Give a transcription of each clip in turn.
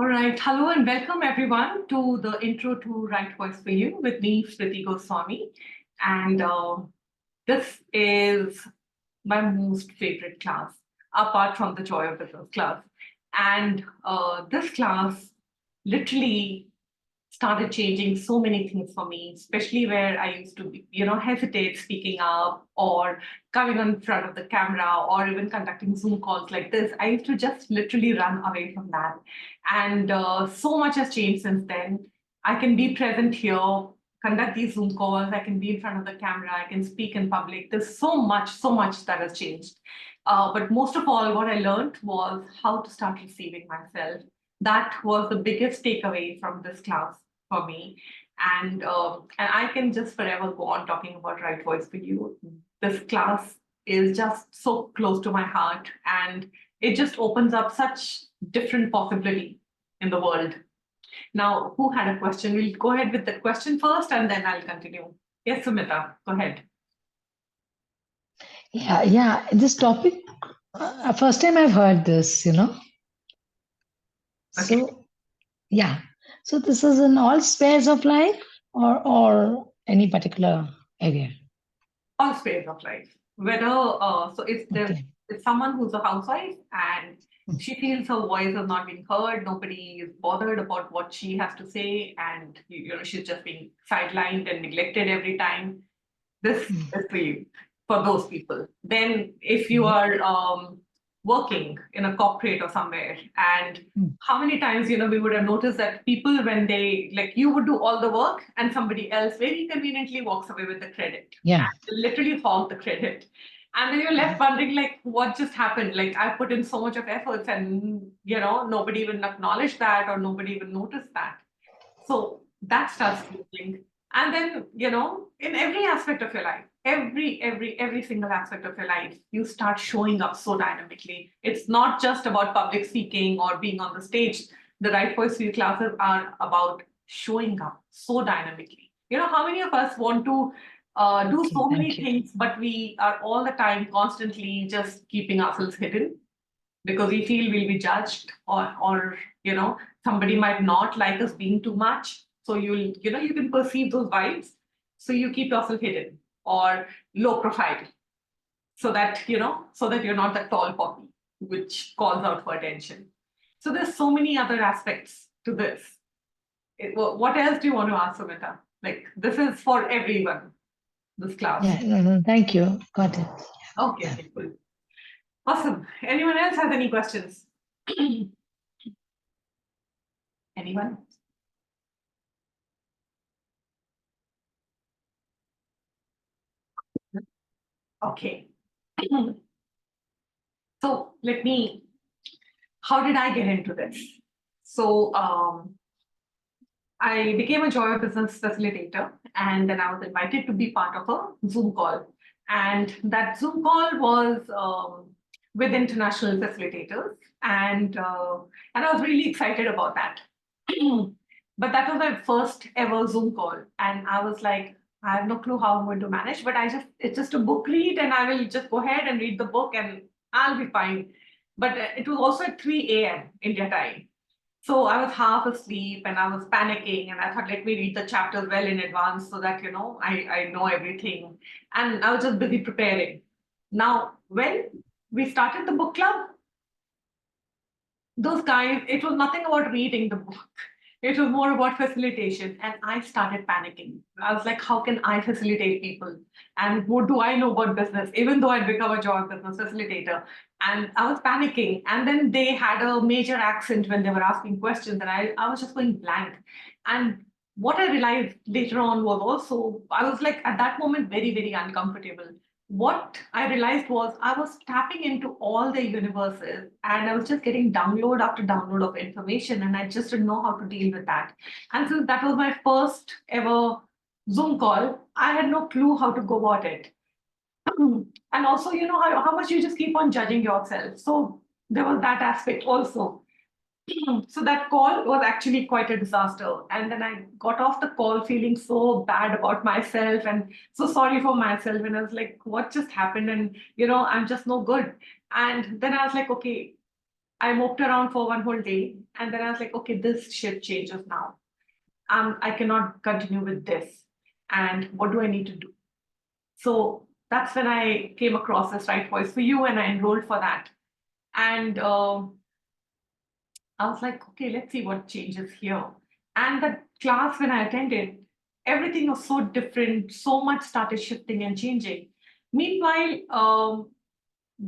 All right. Hello and welcome everyone to the intro to Right Voice for You with me, Smriti Goswami. And this is my most favorite class, apart from the Joy of Business class. And this class literally started changing so many things for me, especially where I used to be, hesitate speaking up or coming in front of the camera or even conducting Zoom calls like this. I used to just literally run away from that. And so much has changed since then. I can be present here, conduct these Zoom calls, I can be in front of the camera, I can speak in public. There's so much that has changed. But most of all, what I learned was how to start receiving myself. That was the biggest takeaway from this class for me. And I can just forever go on talking about Right Voice for You. This class is just so close to my heart, and it just opens up such different possibility in the world. Now, who had a question? We'll go ahead with the question first, and then I'll continue. Yes, Sumita, go ahead. Yeah. This topic, first time I've heard this, Okay. So, yeah. So this is in all spheres of life or any particular area? All spheres of life. Whether so if there's if someone who's a housewife and she feels her voice is not being heard, nobody is bothered about what she has to say, and she's just being sidelined and neglected every time. This is for you, for those people. Then if you are working in a corporate or somewhere, and how many times we would have noticed that people, when they, like, you would do all the work and somebody else very conveniently walks away with the credit. Yeah. And literally hog the credit. And then you're left wondering, like, what just happened? Like, I put in so much of efforts and nobody even acknowledged that, or nobody even noticed that. So that starts changing. And then, in every aspect of your life, every single aspect of your life, you start showing up so dynamically. It's not just about public speaking or being on the stage. The Right Voice for You classes are about showing up so dynamically. How many of us want to do so many things, but we are all the time constantly just keeping ourselves hidden because we feel we'll be judged, or somebody might not like us being too much. So you can perceive those vibes. So you keep yourself hidden or low profile, so that you're not that tall poppy, which calls out for attention. So there's so many other aspects to this. What else do you want to ask, Sumita? Like, this is for everyone, this class. Yeah, no, thank you. Got it. Okay, cool. Awesome. Anyone else has any questions? Anyone? Okay. So how did I get into this? So I became a Joy of Business facilitator, and then I was invited to be part of a Zoom call. And that Zoom call was with international facilitators, and I was really excited about that. But that was my first ever Zoom call, and I was like, I have no clue how I'm going to manage, but it's just a book read, and I will just go ahead and read the book, and I'll be fine. But it was also at 3 a.m. India time. So I was half asleep and I was panicking, and I thought, let me read the chapters well in advance so that, I know everything. And I was just busy preparing. Now, when we started the book club, those guys, it was nothing about reading the book. It was more about facilitation. And I started panicking. I was like, how can I facilitate people? And what do I know about business? Even though I'd become a Joy Business facilitator. And I was panicking. And then they had a major accent when they were asking questions. And I was just going blank. And what I realized later on was also, I was like, at that moment, very, very uncomfortable. What I realized was I was tapping into all the universes, and I was just getting download after download of information, and I just didn't know how to deal with that. And since that was my first ever Zoom call, I had no clue how to go about it. And also, how much you just keep on judging yourself. So there was that aspect also. So that call was actually quite a disaster. And then I got off the call feeling so bad about myself and so sorry for myself. And I was like, what just happened? And, I'm just no good. And then I was like, okay, I moped around for one whole day, and then I was like, okay, this shit changes now. I cannot continue with this. And what do I need to do? So that's when I came across this Right Voice for You, and I enrolled for that. And I was like, okay, let's see what changes here. And the class, when I attended, everything was so different. So much started shifting and changing. Meanwhile,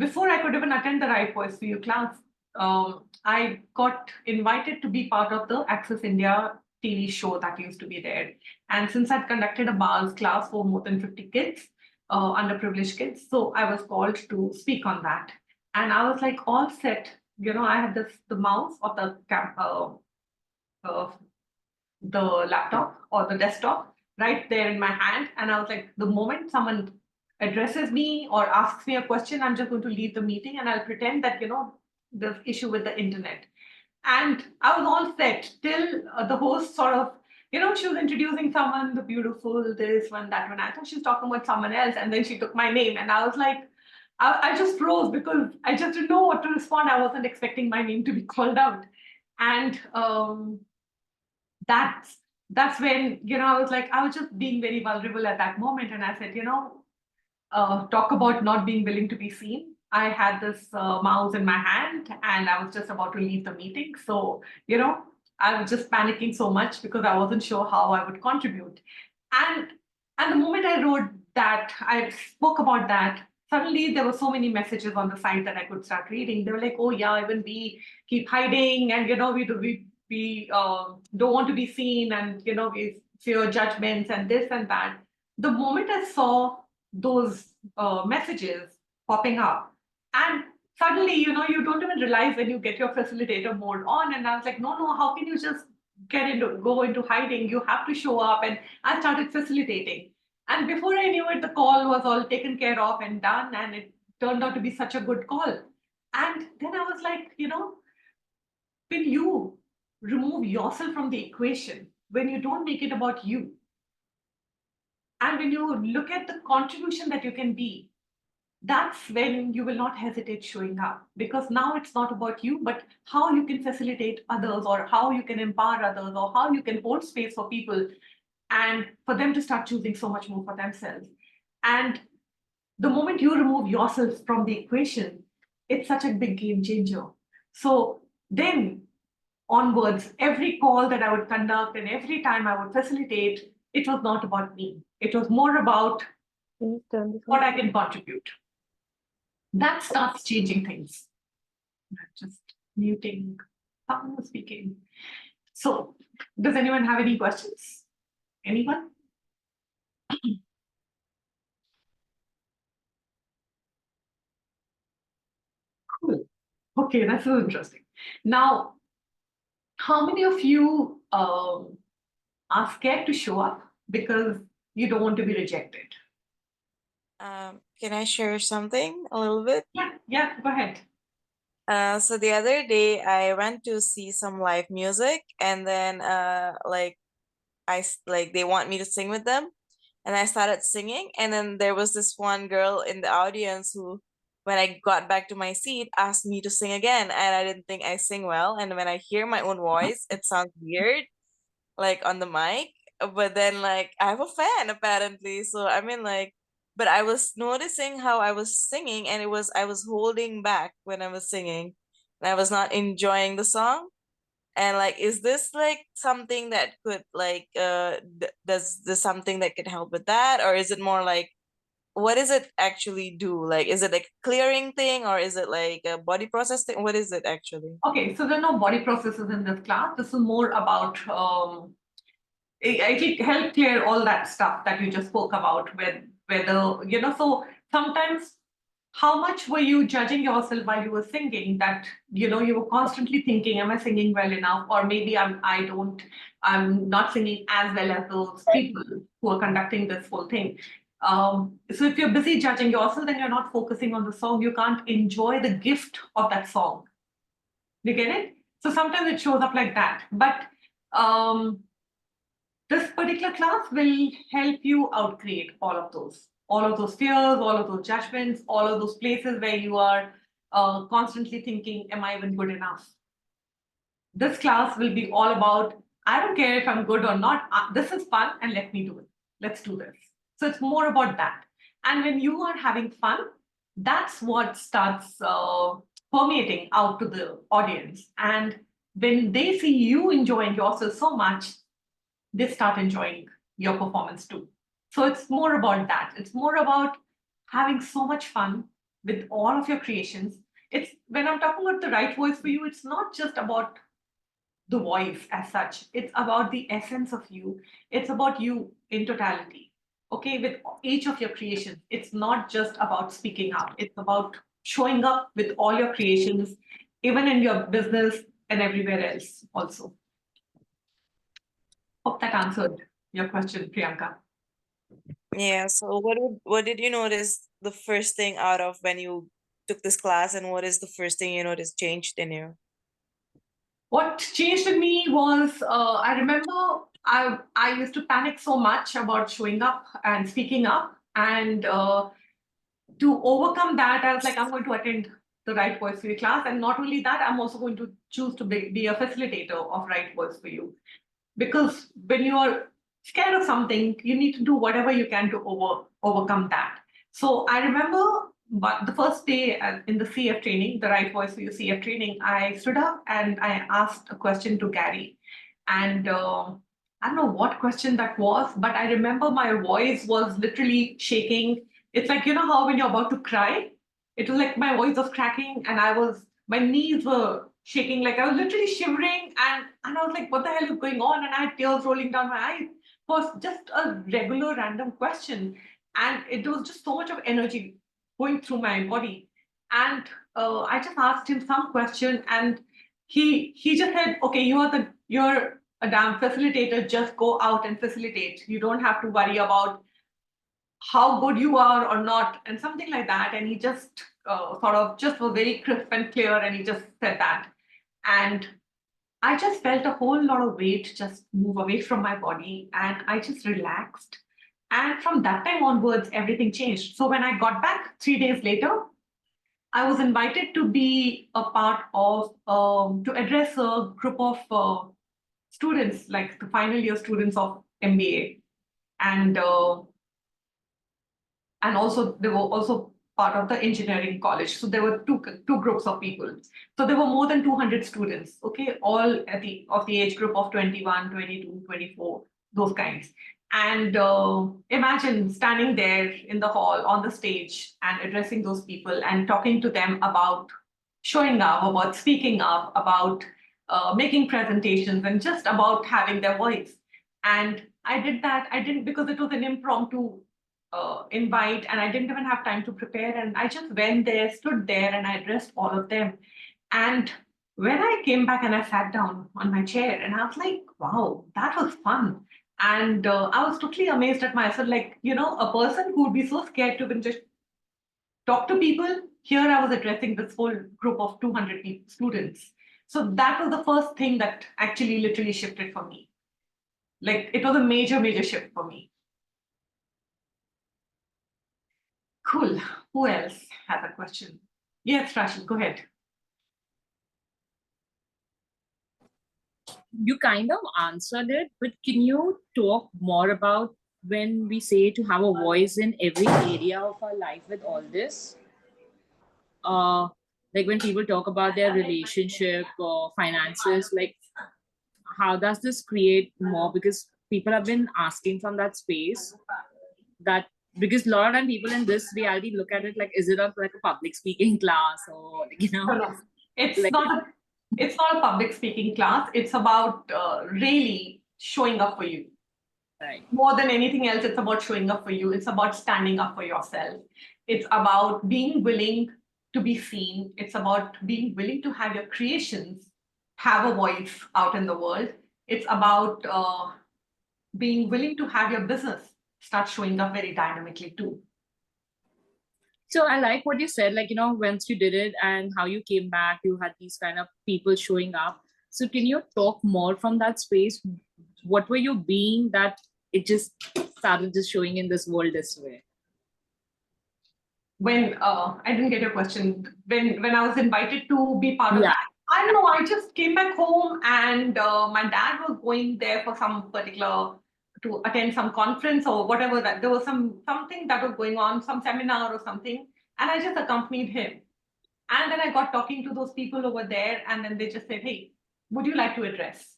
before I could even attend the Right Voice for You class, I got invited to be part of the Access India TV show that used to be there. And since I'd conducted a bars class for more than 50 kids, underprivileged kids, so I was called to speak on that. And I was like all set. I had the mouse of uh, the laptop or the desktop right there in my hand. And I was like, the moment someone addresses me or asks me a question, I'm just going to leave the meeting and I'll pretend that, the issue with the internet. And I was all set till the host sort of, she was introducing someone, the beautiful, this one, that one. I thought she was talking about someone else. And then she took my name. And I was like, I just froze because I just didn't know what to respond. I wasn't expecting my name to be called out. And that's that's when I was just being very vulnerable at that moment, and I said, talk about not being willing to be seen. I had this mouse in my hand, and I was just about to leave the meeting. So I was just panicking so much because I wasn't sure how I would contribute. And and the moment I wrote that, I spoke about that. Suddenly, there were so many messages on the site that I could start reading. They were like, "Oh yeah, even we keep hiding, and we don't want to be seen, and we fear judgments and this and that." The moment I saw those messages popping up, and suddenly, you don't even realize when you get your facilitator mode on. And I was like, no, how can you just go into hiding? You have to show up. And I started facilitating. And before I knew it, the call was all taken care of and done. And it turned out to be such a good call. And then I was like, when you remove yourself from the equation, when you don't make it about you, and when you look at the contribution that you can be, that's when you will not hesitate showing up, because now it's not about you, but how you can facilitate others, or how you can empower others, or how you can hold space for people and for them to start choosing so much more for themselves. And the moment you remove yourself from the equation, it's such a big game changer. So then onwards, every call that I would conduct and every time I would facilitate, it was not about me. It was more about what I can contribute. That starts changing things. Just muting someone was speaking. So, does anyone have any questions? Anyone? Cool. Okay, that's so interesting. Now, how many of you are scared to show up because you don't want to be rejected? Can I share something a little bit? Yeah, go ahead. So the other day I went to see some live music, and then like they want me to sing with them, and I started singing, and then there was this one girl in the audience who, when I got back to my seat, asked me to sing again, and I didn't think I sing well, and when I hear my own voice, it sounds weird, like on the mic. But then like I have a fan apparently, so I mean like, but I was noticing how I was singing, and I was holding back when I was singing, and I was not enjoying the song. And like, is this like something that could like does this something that could help with that, or is it more like, what does it actually do? Like, is it like a clearing thing, or is it like a body process thing? What is it actually? Okay, so there are no body processes in this class. This is more about it help clear all that stuff that you just spoke about, whether so sometimes, how much were you judging yourself while you were singing, that you were constantly thinking, am I singing well enough, or maybe I'm not singing as well as those people who are conducting this whole thing. So if you're busy judging yourself, then you're not focusing on the song. You can't enjoy the gift of that song. You get it? So sometimes it shows up like that. But this particular class will help you outcreate all of those fears, all of those judgments, all of those places where you are constantly thinking, am I even good enough? This class will be all about, I don't care if I'm good or not. This is fun and let me do it. Let's do this. So it's more about that. And when you are having fun, that's what starts permeating out to the audience. And when they see you enjoying yourself so much, they start enjoying your performance too. So it's more about that. It's more about having so much fun with all of your creations. It's when I'm talking about the right voice for you, it's not just about the voice as such. It's about the essence of you. It's about you in totality. Okay, with each of your creations, it's not just about speaking up. It's about showing up with all your creations, even in your business and everywhere else also. Hope that answered your question, Priyanka. Yeah, so what did you notice the first thing out of when you took this class, and what is the first thing you noticed changed in you? What changed in me was I remember I used to panic so much about showing up and speaking up, and to overcome that, I was like, I'm going to attend the Right Voice for You class, and not only that, I'm also going to choose to be a facilitator of Right Voice for You, because when you are scared of something, you need to do whatever you can to overcome that. So I remember, but the first day in the CF training, the Right Voice for You CF training, I stood up and I asked a question to Gary, and I don't know what question that was, but I remember my voice was literally shaking. It's like, you know how when you're about to cry, it was like my voice was cracking and my knees were shaking, like I was literally shivering, and I was like, what the hell is going on? And I had tears rolling down my eyes for just a regular random question. And it was just so much of energy going through my body. And I just asked him some question, and he just said, okay, you're a damn facilitator, just go out and facilitate. You don't have to worry about how good you are or not, and something like that. And he just sort of just was very crisp and clear, and he just said that. And I just felt a whole lot of weight just move away from my body, and I just relaxed. And from that time onwards, everything changed. So when I got back 3 days later, I was invited to be a part of, to address a group of students, like the final year students of MBA. And also they were also part of the engineering college. So there were two groups of people. So there were more than 200 students, okay, all at the age group of 21, 22, 24, those kinds. And imagine standing there in the hall on the stage and addressing those people and talking to them about showing up, about speaking up, about making presentations, and just about having their voice. And I did that. I didn't, because it was an impromptu invite, and I didn't even have time to prepare. And I just went there, stood there, and I addressed all of them. And when I came back and I sat down on my chair, and I was like, wow, that was fun. And I was totally amazed at myself, like, a person who would be so scared to even just talk to people. Here I was addressing this whole group of 200 students. So that was the first thing that actually literally shifted for me. Like, it was a major, major shift for me. Cool. Who else has a question? Yes, Rashid, go ahead. You kind of answered it, but can you talk more about when we say to have a voice in every area of our life with all this? Like when people talk about their relationship or finances, like how does this create more? Because people have been asking from that space, that because a lot of time people in this reality look at it like, is it like a public speaking class, or No. It's like, not a public speaking class. It's about really showing up for you. right. More than anything else, it's about showing up for you. It's about standing up for yourself. It's about being willing to be seen. It's about being willing to have your creations have a voice out in the world. It's about being willing to have your business start showing up very dynamically too. So I like what you said, like, once you did it and how you came back, you had these kind of people showing up. So can you talk more from that space? What were you being that it just started just showing in this world this way? when I didn't get your question. When I was invited to be part of Yeah. that, I don't know. I just came back home and my dad was going there for some particular to attend some conference or whatever that there was something that was going on, some seminar or something, and I just accompanied him. And then I got talking to those people over there, and then they just said, "Hey, would you like to address?"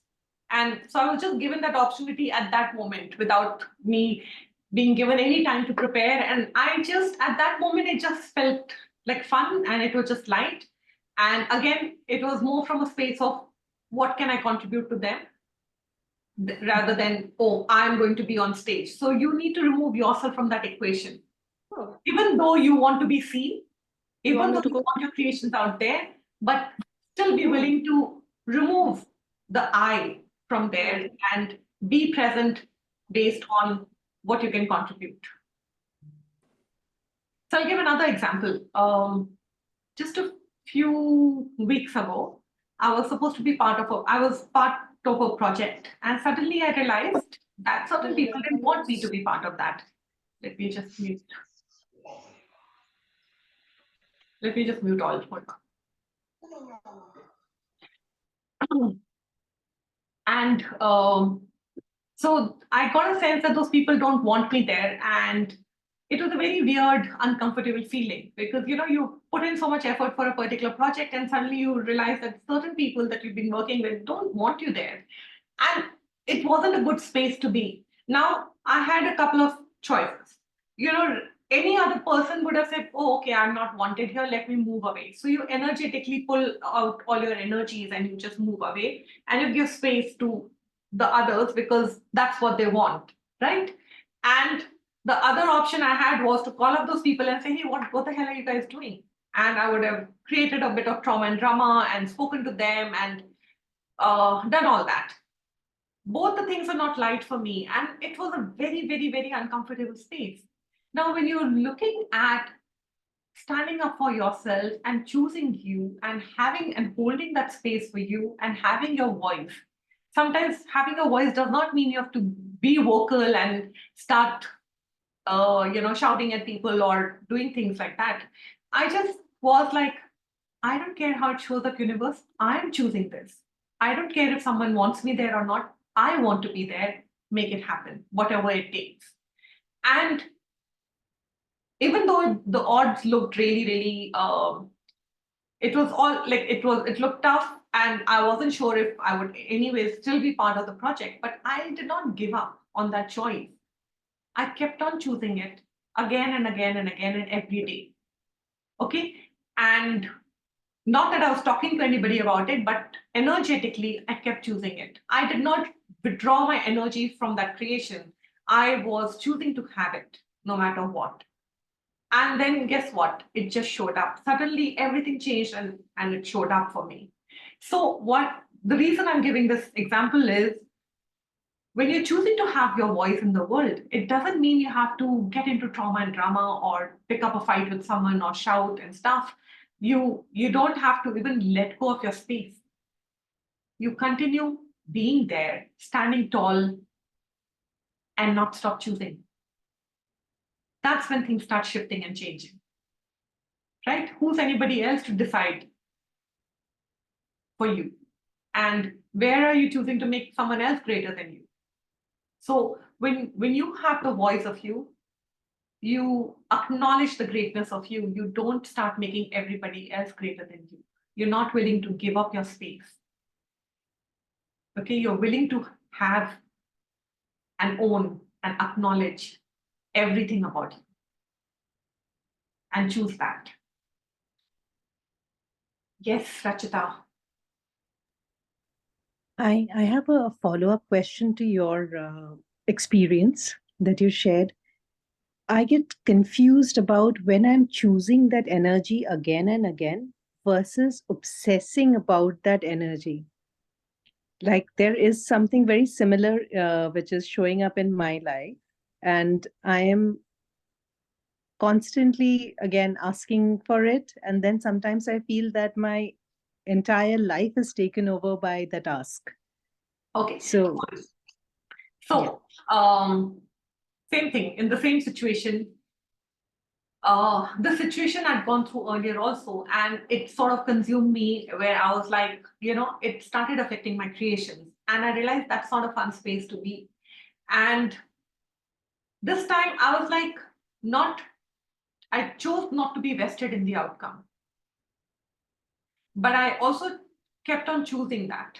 And so I was just given that opportunity at that moment without me being given any time to prepare. And I just, at that moment, it just felt like fun and it was just light. And again, it was more from a space of what can I contribute to them rather than, oh, I'm going to be on stage. So you need to remove yourself from that equation. Even though you want to be seen, even though you want your creations out there, but still be willing to remove the I from there and be present based on what you can contribute. So I'll give another example. Just a few weeks ago, I was supposed to be I was part of a project, and suddenly I realized that certain people didn't want me to be part of that. Let me just mute. Let me just mute all. Hold on. And so I got a sense that those people don't want me there. And it was a very weird, uncomfortable feeling because, you put in so much effort for a particular project and suddenly you realize that certain people that you've been working with don't want you there. And it wasn't a good space to be. Now, I had a couple of choices. Any other person would have said, oh, okay, I'm not wanted here, let me move away. So you energetically pull out all your energies and you just move away and you give space to the others because that's what they want, right? And the other option I had was to call up those people and say, hey, what the hell are you guys doing? And I would have created a bit of trauma and drama and spoken to them and done all that. Both the things are not light for me. And it was a very, very, very uncomfortable space. Now, when you're looking at standing up for yourself and choosing you and having and holding that space for you and having your voice, sometimes having a voice does not mean you have to be vocal and start shouting at people or doing things like that. I just was like, I don't care how it shows up, universe. I'm choosing this. I don't care if someone wants me there or not. I want to be there. Make it happen, whatever it takes. And even though the odds looked really, really, it was all like it looked tough, and I wasn't sure if I would anyway still be part of the project. But I did not give up on that choice. I kept on choosing it again and again and again and every day. Okay. And not that I was talking to anybody about it, but energetically, I kept choosing it. I did not withdraw my energy from that creation. I was choosing to have it no matter what. And then guess what? It just showed up. Suddenly everything changed and it showed up for me. So the reason I'm giving this example is when you're choosing to have your voice in the world, it doesn't mean you have to get into trauma and drama or pick up a fight with someone or shout and stuff. You don't have to even let go of your space. You continue being there, standing tall, and not stop choosing. That's when things start shifting and changing. Right? Who's anybody else to decide for you? And where are you choosing to make someone else greater than you? So when you have the voice of you acknowledge the greatness of you. You don't start making everybody else greater than you. You're not willing to give up your space. Okay, you're willing to have and own and acknowledge everything about you and choose that. Yes, Rachita. I have a follow-up question to your experience that you shared. I get confused about when I'm choosing that energy again and again versus obsessing about that energy. Like there is something very similar which is showing up in my life, and I am constantly again asking for it. And then sometimes I feel that my entire life is taken over by that ask. Okay. So same thing in the same situation. the situation I'd gone through earlier also, and it sort of consumed me where I was like, it started affecting my creations. And I realized that's not a fun space to be. And this time I was like, I chose not to be vested in the outcome. But I also kept on choosing that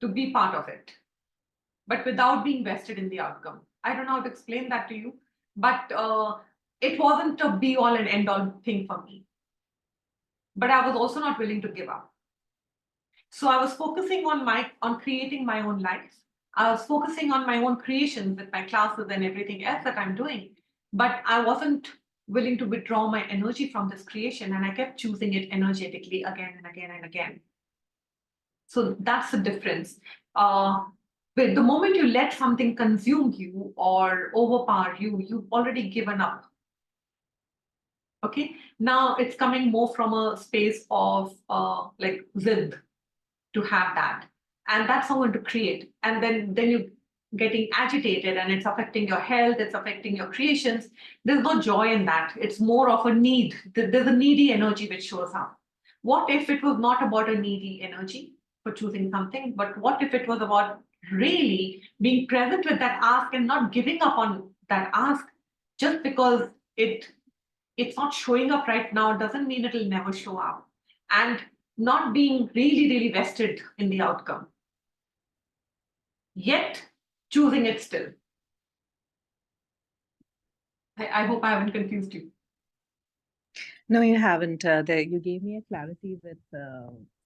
to be part of it, but without being vested in the outcome. I don't know how to explain that to you, but it wasn't a be all and end all thing for me. But I was also not willing to give up. So I was focusing on creating my own life. I was focusing on my own creations with my classes and everything else that I'm doing. But I wasn't willing to withdraw my energy from this creation, and I kept choosing it energetically again and again and again. So that's the difference. But the moment you let something consume you or overpower you, you've already given up. Okay, now it's coming more from a space of like Zid to have that. And that's how I want to create. And then you getting agitated and it's affecting your health, it's affecting your creations. There's no joy in that. It's more of a need. There's a needy energy which shows up. What if it was not about a needy energy for choosing something, but what if it was about really being present with that ask and not giving up on that ask just because it's not showing up right now doesn't mean it'll never show up. And not being really vested in the outcome, yet choosing it still. I hope I haven't confused you. No, you haven't. You gave me a clarity with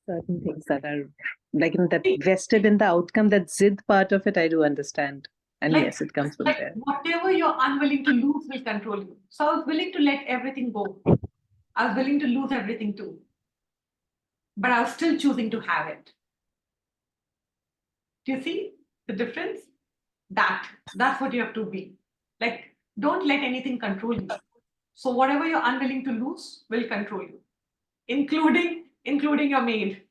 certain things that are like in that vested in the outcome, that Zid part of it, I do understand. And Like- yes, it comes from Like there. whatever you're unwilling to lose will control you. So I was willing to let everything go. I was willing to lose everything too. But I was still choosing to have it. Do you see the difference? That's what you have to be. Like, don't let anything control you. So whatever you're unwilling to lose will control you, including your maid.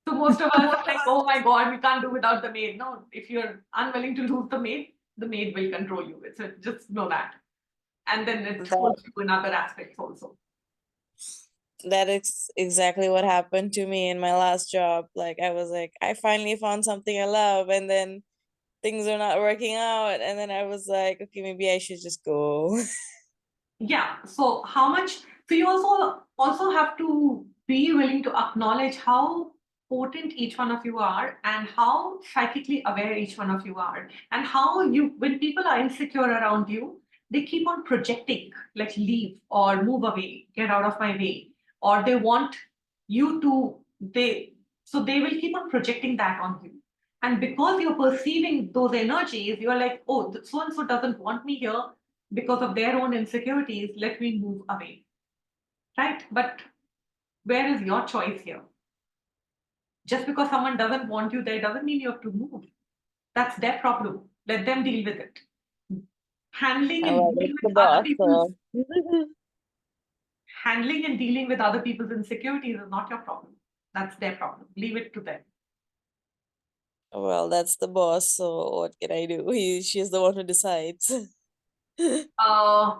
So most of us are like, oh my God, we can't do without the maid. No, if you're unwilling to lose the maid will control you. It's just know that. And then it holds you in other aspects also. That is exactly what happened to me in my last job. Like I was like, I finally found something I love, and then things are not working out. And then I was like, okay, maybe I should just go. Yeah. So you also have to be willing to acknowledge how potent each one of you are and how psychically aware each one of you are, and how when people are insecure around you, they keep on projecting, like leave or move away, get out of my way, or they want you to they will keep on projecting that on you. And because you're perceiving those energies, you're like, oh, so and so doesn't want me here because of their own insecurities, let me move away. Right? But where is your choice here? Just because someone doesn't want you there doesn't mean you have to move. That's their problem. Let them deal with it. Handling and Well, dealing that's the with other boss. people's So. handling and dealing with other people's insecurities is not your problem. That's their problem. Leave it to them. Well, that's the boss. So what can I do? She's the one who decides. Uh,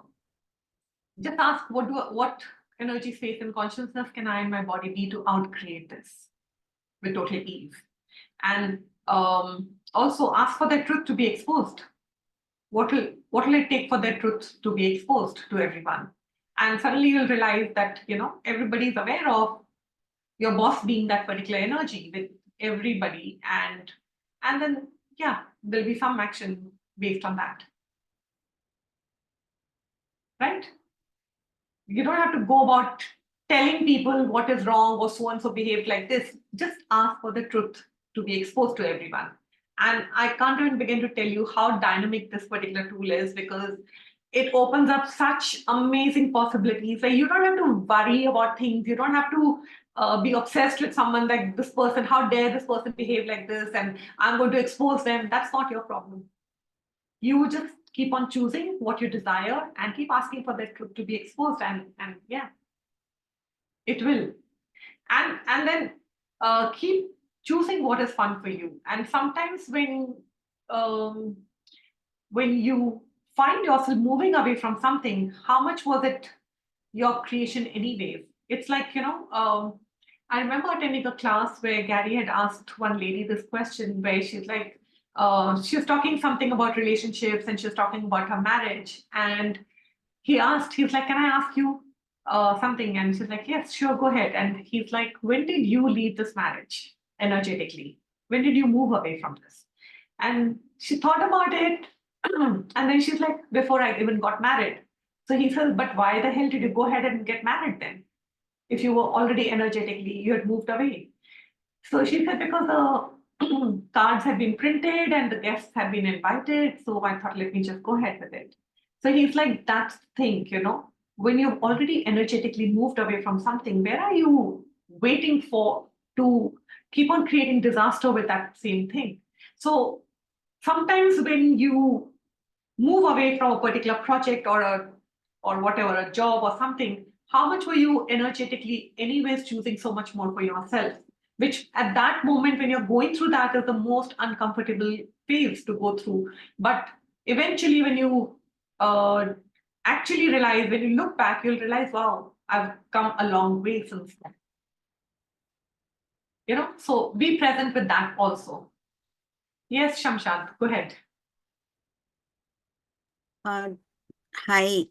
just ask what energy, space, and consciousness can I and my body be to outcreate this with total ease. And also ask for that truth to be exposed. What will it take for that truth to be exposed to everyone? And suddenly you'll realize that everybody's aware of your boss being that particular energy with everybody, and then there'll be some action based on that. Right? You don't have to go about telling people what is wrong or so and so behaved like this. Just ask for the truth to be exposed to everyone. And I can't even begin to tell you how dynamic this particular tool is, because it opens up such amazing possibilities where you don't have to worry about things. You don't have to be obsessed with someone like this person. How dare this person behave like this? And I'm going to expose them. That's not your problem. You just keep on choosing what you desire and keep asking for that truth to be exposed, and it will. And then keep choosing what is fun for you. And sometimes when you find yourself moving away from something, how much was it your creation anyways. It's like, I remember attending a class where Gary had asked one lady this question where she's like, she was talking something about relationships and she was talking about her marriage. And he's like, can I ask you something? And she's like, yes, sure, go ahead. And he's like, when did you leave this marriage energetically? When did you move away from this? And she thought about it. And then she's like, before I even got married. So he says, but why the hell did you go ahead and get married then? If you were already energetically, you had moved away. So she said, because the cards had been printed and the guests had been invited. So I thought, let me just go ahead with it. So he's like, that's the thing, when you've already energetically moved away from something, where are you waiting for to keep on creating disaster with that same thing? So sometimes when you move away from a particular project or whatever, a job or something, how much were you energetically anyways choosing so much more for yourself? Which at that moment when you're going through that is the most uncomfortable phase to go through. But eventually when you actually realize, when you look back, you'll realize, wow, I've come a long way since then. So be present with that also. Yes, Shamshad, go ahead. Hi. Hi.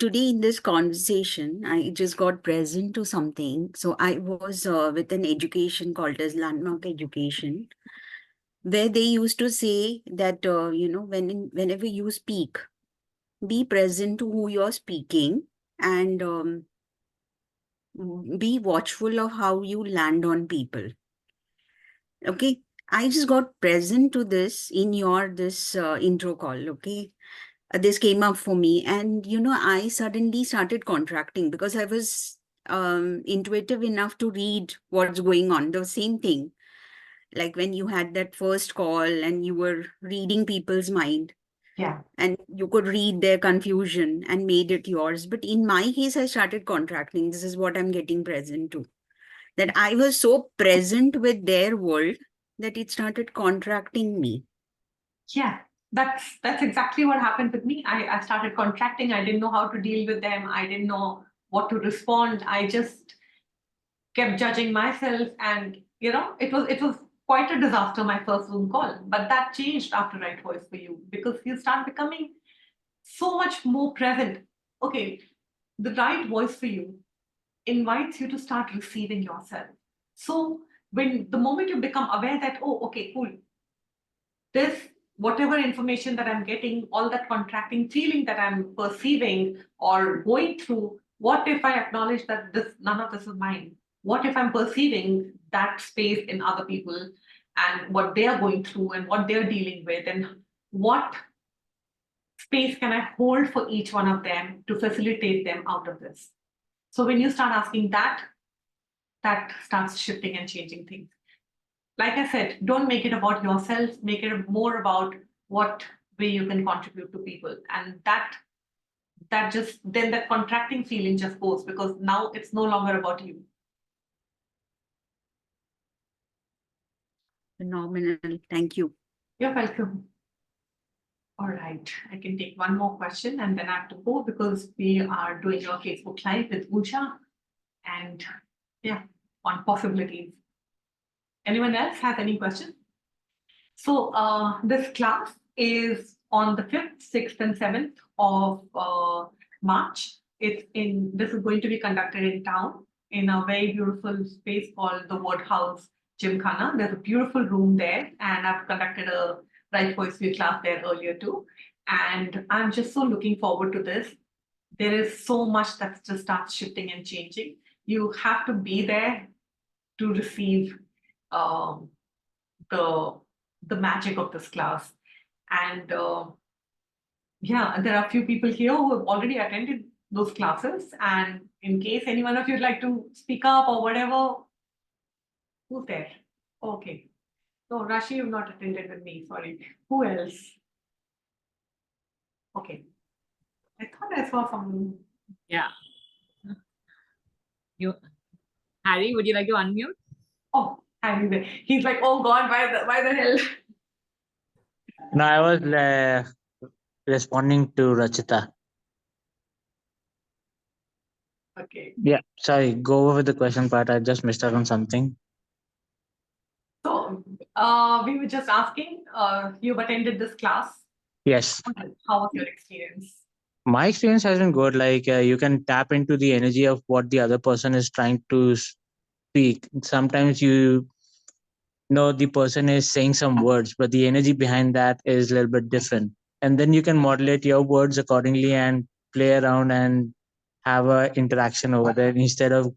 Today in this conversation, I just got present to something. So I was with an education called as Landmark Education, where they used to say that whenever you speak, be present to who you're speaking and be watchful of how you land on people. Okay, I just got present to this in this intro call. Okay. This came up for me, and I suddenly started contracting because I was intuitive enough to read what's going on. The same thing, like when you had that first call and you were reading people's mind. Yeah. And you could read their confusion and made it yours. But in my case, I started contracting. This is what I'm getting present to. That I was so present with their world that it started contracting me. Yeah, that's exactly what happened with me. I started contracting. I didn't know how to deal with them. I didn't know what to respond. I just kept judging myself, and it was quite a disaster, my first Zoom call. But that changed after Right Voice for You, because you start becoming so much more present. Okay, the right voice for you invites you to start receiving yourself. So when the moment you become aware that, oh, okay, cool, this whatever information that I'm getting, all that contracting feeling that I'm perceiving or going through, what if I acknowledge that none of this is mine? What if I'm perceiving that space in other people and what they are going through and what they're dealing with, and what space can I hold for each one of them to facilitate them out of this? So when you start asking that, that starts shifting and changing things. Like I said, don't make it about yourself, make it more about what way you can contribute to people. And that just, then that contracting feeling just goes, because now it's no longer about you. Phenomenal. Thank you. You're welcome. All right, I can take one more question and then I have to go, because we are doing our Facebook Live with Usha and on possibilities. Anyone else has any questions? So this class is on the 5th, 6th, and 7th of March. This is going to be conducted in town in a very beautiful space called the Woodhouse Gymkhana. There's a beautiful room there, and I've conducted a Right Voice View class there earlier too. And I'm just so looking forward to this. There is so much that just starts shifting and changing. You have to be there to receive the magic of this class. And there are a few people here who have already attended those classes. And in case any one of you would like to speak up or whatever, who's there? Okay. No, Rashi, you've not attended with me. Sorry. Who else? Okay. I thought I saw some. Yeah. Harry, would you like to unmute? Oh, Harry there. He's like, oh God, why the hell? No, I was responding to Rachita. Okay. Yeah, sorry, go over with the question part. I just missed out on something. So we were just asking, you've attended this class. Yes, How was your experience? my experience has been good. Like you can tap into the energy of what the other person is trying to speak. Sometimes you know the person is saying some words, but the energy behind that is a little bit different. And then you can modulate your words accordingly and play around and have a interaction over there instead of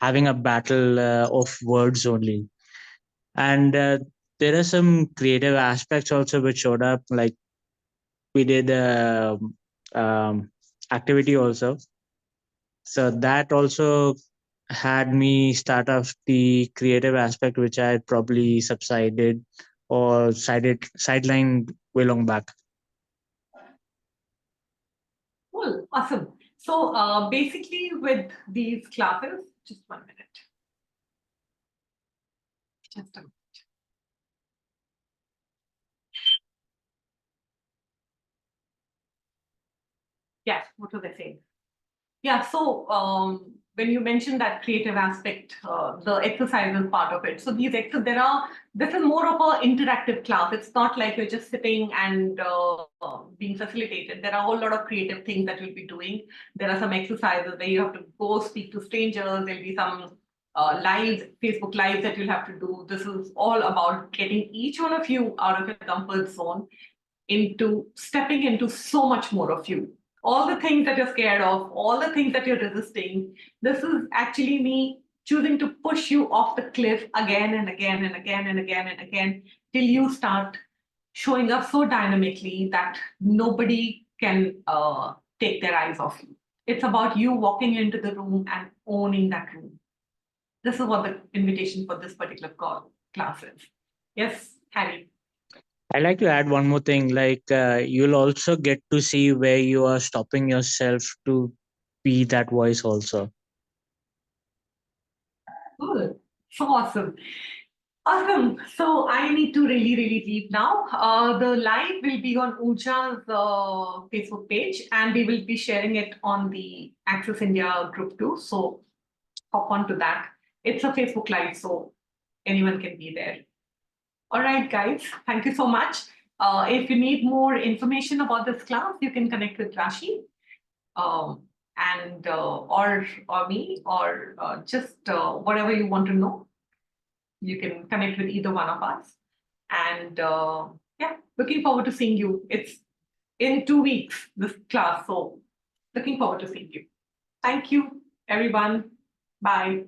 having a battle of words only. And there are some creative aspects also which showed up. Like we did um, activity also, so that also had me start off the creative aspect which I had probably subsided or sidelined way long back. Cool, awesome. So basically with these classes, just 1 minute. Just a minute. Yes, what was I saying? Yeah, so when you mentioned that creative aspect, the exercise is part of it. So this is more of an interactive class. It's not like you're just sitting and being facilitated. There are a whole lot of creative things that you'll be doing. There are some exercises where you have to go speak to strangers. There'll be some lives, Facebook lives that you'll have to do. This is all about getting each one of you out of your comfort zone into stepping into so much more of you. All the things that you're scared of, all the things that you're resisting, this is actually me choosing to push you off the cliff again and again and again and again and again till you start showing up so dynamically that nobody can take their eyes off you. It's about you walking into the room and owning that room. This is what the invitation for this particular class is. Yes, Harry. I'd like to add one more thing. Like you'll also get to see where you are stopping yourself to be that voice also. Good. So awesome. Awesome. So I need to really leave now. The live will be on Uja's Facebook page, and we will be sharing it on the Access India group too. So hop on to that. It's a Facebook live, so anyone can be there. All right, guys. Thank you so much. If you need more information about this class, you can connect with Rashi. And or me, or just whatever you want to know. You can connect with either one of us. And yeah, looking forward to seeing you. It's in 2 weeks, this class. So looking forward to seeing you. Thank you, everyone. Bye.